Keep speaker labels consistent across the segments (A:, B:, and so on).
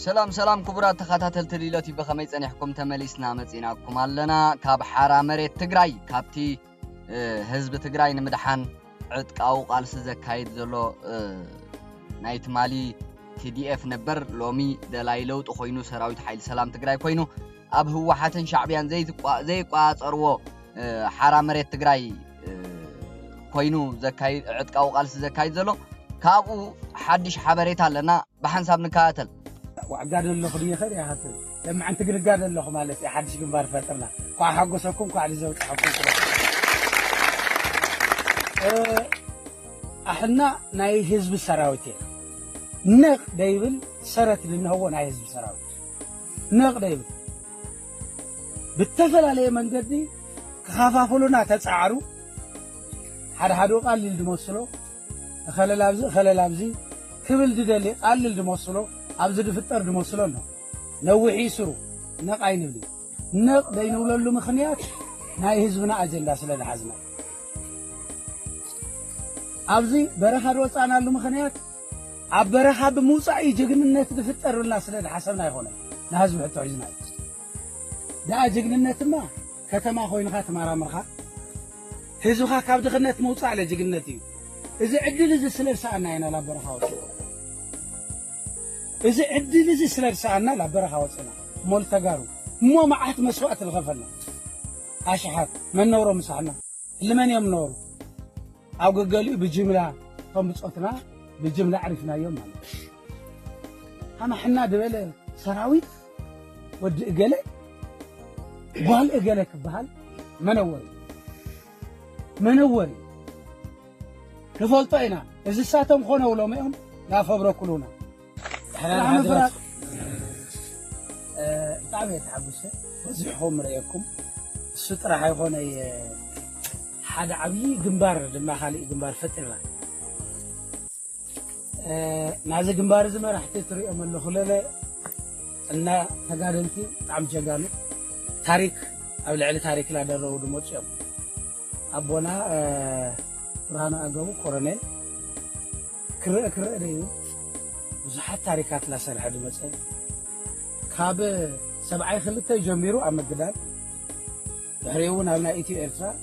A: سلام كبرات تخاتل تليلاتي بخميس أن يحكم تمليسنا مزيناكم علنا كاب حارة مريت تقرأي كابتي حزب تقرأي نمدحان عدك أو قال سزكايد زلو نايت مالي TDF نبر لومي دلايلو تخوينو سراويت حيل سلام تقرأي كوينو أب هو حاتن شعبيان زي قواز أروا حارة مريت تقرأي كوينو زكايد عدك أو قال سزكايد زلو كابو حدش حبريتها لنا بحنساب نكاتل
B: وعقاد الله خليه خير يا حسن لما أنت قل قاد الله مالك يا حدش جنبار فترنا قاع حقوسكم قاع لزوج حقوسكم احنا ناي حزب السراويت نق دايبل سرت لنا هو ناي حزب السراويت نق دايبل بالتفل عليه من قدي كخافافلونا تسعروا حدو قال لي دموسلو خللابزي كبل ددلي قال لي دموسلو أبز دفتر دموسلونه نوعي يسرو نق عين بلي نق بينه ولو مخنيات ناي حزبنا أجندة سلد حزنا أبزي برخا روصانا له مخنيات عبرخا بموصعي جغننت دفتر ولا سلد حسبنا يخونه نحزب حتى عزنا دا جغننت ما كتما خوينخا تمارا مرخا حزبخا كاب دخنت موصع على جغنتي إذا عدل إذا سلد ساعنا هنا لا برخا وصلنا إذا عدل إذا سلد ساعنا لا برخا وصلنا مول تقارو مو معهد مسوأة الغفلنا أشحات من نورو مسحنا اللي من يوم نورو أو قالوا بجملة هم بصوتنا بجملة عرفنا يوم مالك أما حنا دبل سراويت ود إجلة قال إجلة كبهال منوري نفولطينا إذا ساتهم خونه ولا ميهم لا فبركلونا حلال حضرات تعبت عبوسة وزحهم رأيكم السترة هيكون حدا عبي جنبار لما خالي جنبار فترة نازل جنبار زمان راح تطري أمر الخلالة إن تقارنتي عم جانو تاريخ أو العلة تاريخ لا درو دموت شام أبونا رانا أجاو كورنيل كرر ريو وزحت تاريخات لا سر حد مثلا كاب 7 خلته يجمرو أما قدام يحريون على إيتي إرترا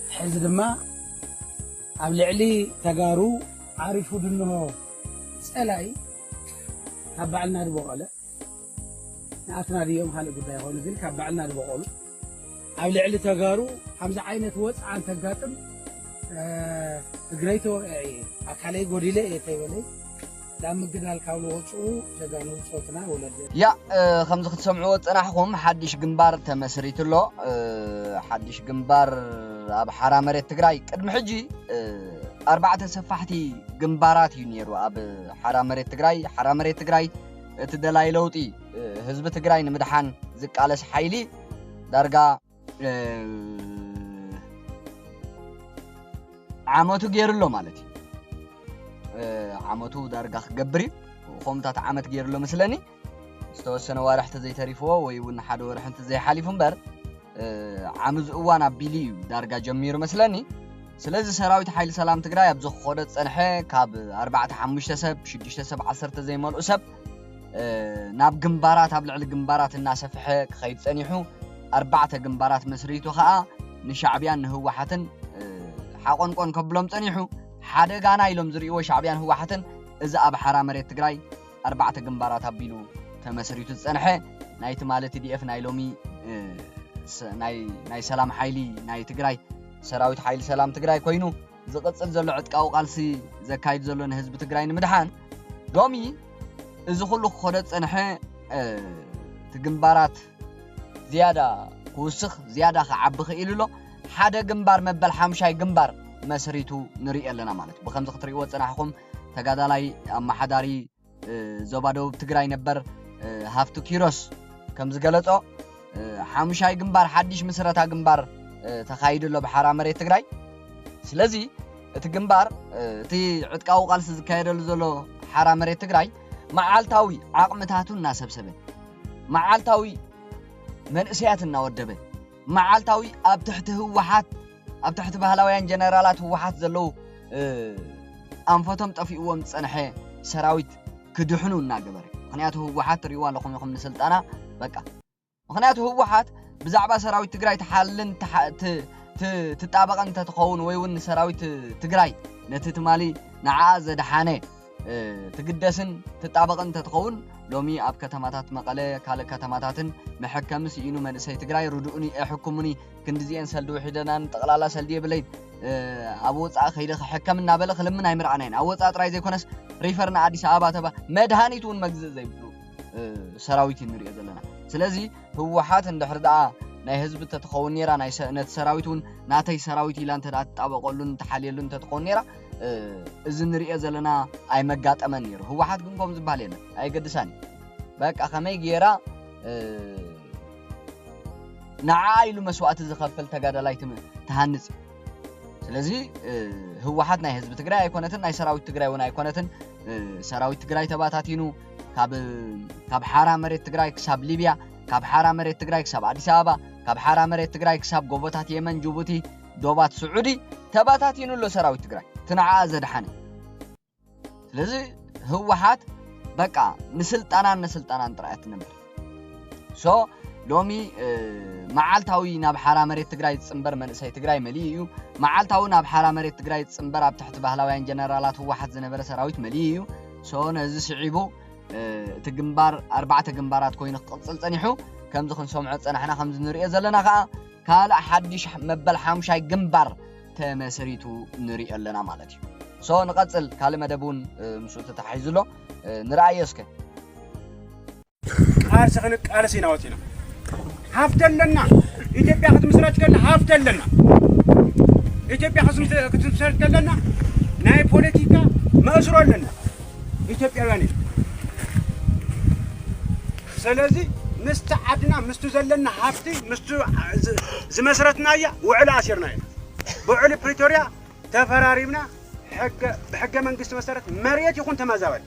B: حزب ما قبل علي تجارو عارفوا إنه سألاي تبعنا البقالة نعتنا اليوم هالي قدام هون ذيل تبعنا البقالة قبل علي تجارو حمزة عينة وسع عن تجاتم قريتو أكلي قريلة يتبلي لما قلنا الكاولو وصو جانو صوتنا ولد
A: يا خمسة تسمعوا أنا حكم حدش جنبار تمسريت له حدش جنبار أب حرام مريت تقرأي قد محجي 4 صفحتي جنبارات ينيرو أب حرام مريت تقرأي تدلاي لوتي حزب تقرأي نمدحان زك على حيلي درجة عمتو غيرلو مالتي عمتو درجة جبري وخمتات عمت غيرلو مثلني استوسنا وارح تزي تريفو ويون حد ورح انت زي حليفن بر عمز اوانا بيلي درجة جمير مثلني سلازي سراويت حيل سلام تقراي ابزو خودت صنحه كاب 4-5 سب 6 سب 10 زي مالو سب ناب جنبارات ابلع الجنبارات الناس فحه خيد صنيحو 4 جنبارات مسريتو خا نشعبيان هو حتن حقنقن كبلم صنيحو حدا غانا يلوم زريو شعبيان هو حتن اذا اب حرام مريت تقراي 4 جنبارات ابيلو تمسريتو صنحه نايت مالتي دي اف نايلومي ناي سلام حيلي ناي تقراي سراويت حيل سلام تقراي كوينو زقصل زلو عدقاو قالسي زكايد زلو حزب تقراي نمدحان دومي اذا كله خدت صنحه تجنبارات زياده كوسخ زياده عبخ يللو حدا جنبار مبل حمشاي جنبار مسريتو نري لنا مالت بخمس خطريو صنحكم تغادالاي اما حداري زوبادو تقراي نبر هافتو كيروس كمز غلطو حمشاي جنبار حدش مسرتا جنبار تخايدلو بحرام مريت تقراي سلازي تجنبار تي عدقاو قالس زكايدلو زلو حرام مريت تقراي معالتاوي عقمتاتو ناسبسبه معالتاوي منسياتنا ودبه معالتاوي اب تحت هوحات اب تحت بهلاويان جنرالات هوحات زلو انفتم طفيقوم صنحه سراويت كدحنو ناغبر ምክንያቱ ህወሓት ሪዋ ለኹም ይኹም ንስልጣና በቃ ምክንያቱ ህወሓት ብዛዕባ ሰራዊት ትግራይ ተሓልን ትጣበቀን ተትኸውን ወይ እውን ሰራዊት ትግራይ ነቲ ትማሊ ንዓ ዘድሓነ ትግደስን ትጣበቀን ተትኸውን ሎሚ ኣብ ከተማታት መቐለ ካልእ ከተማታትን መሐከምስ ኢኑ መንእሰይ ትግራይ ርዱኡኒ ሕኩሙኒ ክንዲዚአን ሰልዲ ውሒደናን ጠቕላላ ሰልዲ የብለይን ኣብ ወፃእ ከይደ ክሕከም እናበለ ክልምን ኣይምርዓናይን ኣብ ወፃእ ጥራይ ዘይኮነስ ሪፈር ንኣዲስ ኣበባ ተባ መድሃኒት እውን መግዝእ ዘይብሉ ሰራዊት ንሪኦ ዘለና ስለዚ ህወሓት እንድሕር ደኣ ናይ ህዝቢ ተትኸውን ነራ ናይ ነቲ ሰራዊት እውን ናተይ ሰራዊት ኢላ እንተ ትጣበቀሉን ተሓልየሉን ተትኸውን ነራ እዚ ንሪኦ ዘለና ኣይመጋጠመን ነይሩ ህወሓት ግን ከምኡ ዝበሃል የለን ኣይገድሳኒ በቃ ከመይ ጌራ ንዓ ኢሉ መስዋእቲ ዝኸፍል ተጋዳላይ ትሃንፅ ስለዚ ህወሓት ናይ ህዝቢ ትግራይ ኣይኮነትን ናይ ሰራዊት ትግራይ እውን ኣይኮነትን ሰራዊት ትግራይ ተባታቲኑ ካብ ሓራ መሬት ትግራይ ክሳብ ሊብያ ካብ ሓራ መሬት ትግራይ ክሳብ ኣዲስ ኣበባ ካብ ሓራ መሬት ትግራይ ክሳብ ጎቦታት የመን ጅቡቲ ዶባት ስዑዲ ተባታቲኑ ሎ ሰራዊት ትግራይ ትንዓ ዘድሓነ ስለዚ ህወሓት በቃ ንስልጣናን ጥራያት ነበር ሶ ሎሚ መዓልታዊ ናብ ሓራ መሬት ትግራይ ጽምበር መንእሰይ ትግራይ መሊእ እዩ መዓልታዊ ናብ ሓራ መሬት ትግራይ ጽምበር ኣብ ትሕቲ ባህላውያን ጀነራላት ህወሓት ዝነበረ ሰራዊት መሊእ እዩ ሶ ነዚ ስዒቡ እቲ ግንባር 4 ግንባራት ኮይኑ ክቅፅል ፀኒሑ ከምዚ ክንሰምዖ ፀናሕና ከምዚ ንሪኦ ዘለና ከዓ ካልእ ሓድሽ መበል 5 ግንባር ተመስሪቱ ንሪኦ ኣለና ማለት እዩ ሶ ንቀፅል ካልእ መደብ እውን ምስኡ ተተሓሒዙሎ ንርኣዮ እስከ
C: ቃልሲ ክንቃለስ ኢና ወፂና ሃፍቲ ኣለና ኢትዮጵያ ክትምስረት ከላ ሃፍቲ ኣለና ኢትዮጵያ ክትምስረት ከለና ናይ ፖለቲካ መእስሮ ኣለና ኢትዮጵያውያን ኢና ስለዚ ምስቲ ዓድና ምስቱ ዘለና ሃፍቲ ምስቱ ዝመስረትናያ ውዕል ኣሲርና ኢና ብውዕል ፕሪቶሪያ ተፈራሪምና ብሕገ መንግስቲ መሰረት መሬት ይኹን ተመዛበል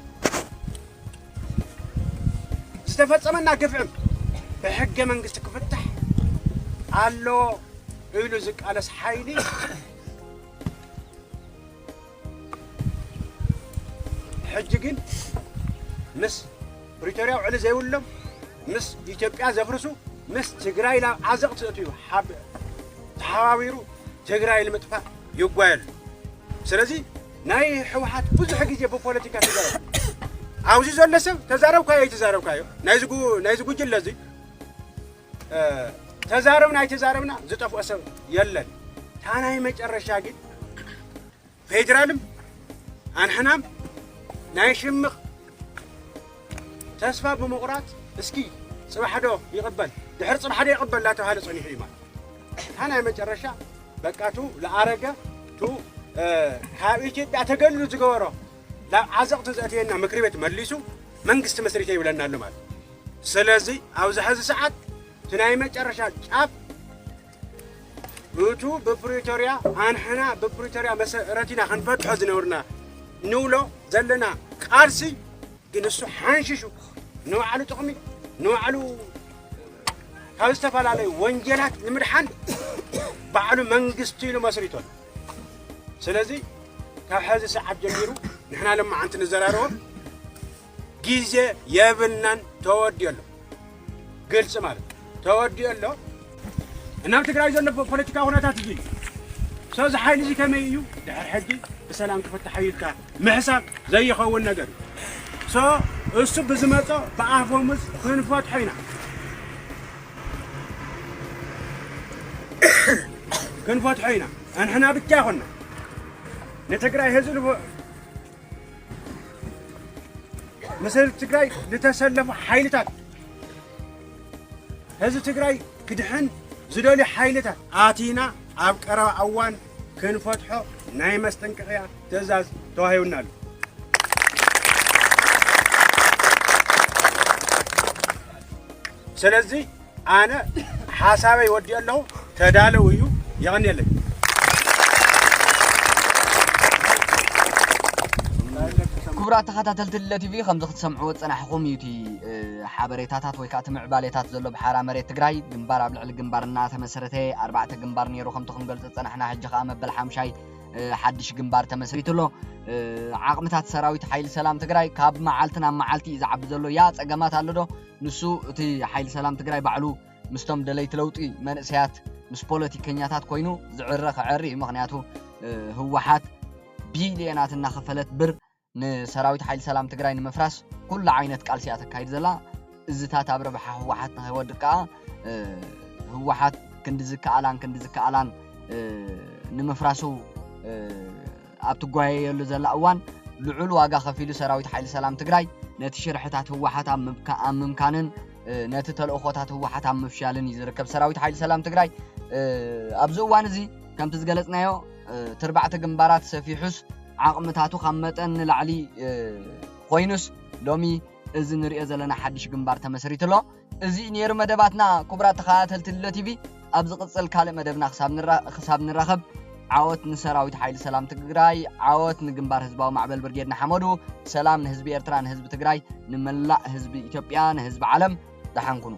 C: ዝተፈፀመና ግፍዕም ብሕገ መንግስቲ ክፍታሕ ኣሎ ኢሉ ዝቃለስ ሓይሊ ሕጂ ግን ምስ ፕሪቶሪያ ውዕል ዘይብሎም ምስ ኢትዮጵያ ዘፍርሱ ምስ ትግራይ ናብ ዓዘቕቲ እትዩ ተሓባቢሩ ትግራይ ንምጥፋእ ይጓየሉ ስለዚ ናይ ህወሓት ብዙሕ ግዜ ብፖለቲካ ተዛረብ ኣብዚ ዘሎ ሰብ ተዛረብካዮ ኣይተዛረብካዮ ናይ ዝጉጅለ እዚ ተዛረብና ዝጠፍኦ ሰብ የለን ታ ናይ መጨረሻ ግን ፌደራልም ኣንሕናም ናይ ሽምቕ ተስፋ ብምቑራፅ እስኪ ፅባሕዶ ይቕበል ድሕሪ ፅባሕዶ ይቕበል ላተባሃለ ፀኒሑ እዩ ማለት ታ ናይ መጨረሻ በቃቱ ለኣረገ ቱ ካብ ኢትዮጵያ ተገሉ ዝገበሮ ላብ ዓዘቕቲ ዘእትየና ምክሪ ቤት መሊሱ መንግስቲ መስሪተ ይብለና ኣሎ ማለት ስለዚ ኣብዚ ሕዚ ሰዓት እቲ ናይ መጨረሻ ጫፍ እቱ ብፕሪቶሪያ ኣንሕና ብፕሪቶሪያ መሰረቲና ክንፈትሖ ዝነበርና ንብሎ ዘለና ቃልሲ ግን እሱ ሓንሽሹ ንባዕሉ ጥቕሚ ንባዕሉ ካብ ዝተፈላለዩ ወንጀላት ንምድሓን ባዕሉ መንግስቲ ኢሉ መስሪቶ ስለዚ ካብ ሕዚ ሰዓት ጀሚሩ ንሕና ለማዓንቲ ንዘራርቦ ግዜ የብልናን ተወዲኡ ኣሎ ግልፂ ማለት ተወዲኡ ኣሎ እናብ ትግራይ ዘሎ ፖለቲካ ኩነታት እዩ ሰዚ ሓይሊ እዚ ከመይ እዩ ድሕሪ ሕጂ ብሰላም ክፍታሕ ኢልካ ምሕሳብ ዘይኸውን ነገር ሶ እሱ ብዝመፆ ብኣፎሙዝ ክንፈትሖ ኢና ክንፈትሖ ኢና ኣንሕና ብቻ ይኮና ንትግራይ ህዝቢ ምስል ትግራይ ዝተሰለፉ ሓይልታት ህዝቢ ትግራይ ክድሕን ዝደልዩ ሓይልታት ኣቲና ኣብ ቀረባ እዋን ክንፈትሖ ናይ መስጠንቀቕያ ትእዛዝ ተዋሂብና ኣሎ ስለዚ ኣነ ሓሳበይ ወዲኡ ኣለኹ ተዳለው እዩ ይቕኒየለይ
A: ክቡራት ተኸታተልቲ ቲቪ ከምዚ ክትሰምዕዎ ፀናሕኹም እዩ እቲ ሓበሬታታት ወይ ከዓ እቲ ምዕባሌታት ዘሎ ብሓራ መሬት ትግራይ ግንባር ኣብ ልዕሊ ግንባር እናተመሰረተ 4 ግንባር ነይሩ ከምቲ ክንገልፆ ፀናሕና ሕጂ ከዓ መበል 5 ሓድሽ ግንባር ተመስሪትሎ ዓቕምታት ሰራዊት ሓይሊ ሰላም ትግራይ ካብ መዓልትና መዓልቲ ዝዓቢ ዘሎ ያ ፀገማት ኣሎዶ ንሱ እቲ ሓይሊ ሰላም ትግራይ ባዕሉ ምስቶም ደለይቲ ለውጢ መንእሰያት ምስ ፖለቲከኛታት ኮይኑ ዝዕረ ክዕሪ ምክንያቱ ህወሓት ቢልዮናት እናኸፈለት ብር ንሰራዊት ሓይሊ ሰላም ትግራይ ንምፍራስ ኩሉ ዓይነት ቃልሲያ ተካሂድ ዘላ እዝታት ኣብ ረብሓ ህወሓት ንኸይወድቅ ከዓ ህወሓት ክንዲ ዝከኣላን ንምፍራሱ ኣብ ትጓየየሉ ዘላ እዋን ልዑል ዋጋ ከፊሉ ሰራዊት ሓይሊ ሰላም ትግራይ ነቲ ሽርሕታት ህወሓት ኣብ ምምካንን ነቲ ተልእኾታት ህወሓት ኣብ ምፍሻልን ይዝርከብ ሰራዊት ሓይሊ ሰላም ትግራይ ኣብዚ እዋን እዚ ከምቲ ዝገለጽናዮ ትርባዕተ ግንባራት ሰፊሑስ ዓቕምታቱ ካብ መጠን ንላዕሊ ኮይኑስ ሎሚ እዚ ንሪኦ ዘለና ሓድሽ ግንባር ተመስሪትሎ እዚ ነይሩ መደባትና ክቡራት ተኸታተልቲ ሎ ቲቪ ኣብ ዝቕፅል ካልእ መደብና ክሳብ ንራኸብ ዓወት ንሰራዊት ሓይሊ ሰላም ትግራይ ዓወት ንግንባር ህዝባዊ ማዕበል ብርጌድ ንሓመዱ ሰላም ንህዝቢ ኤርትራ ንህዝቢ ትግራይ ንመላእ ህዝቢ ኢትዮጵያ ንህዝቢ ዓለም ደሓንኩኑ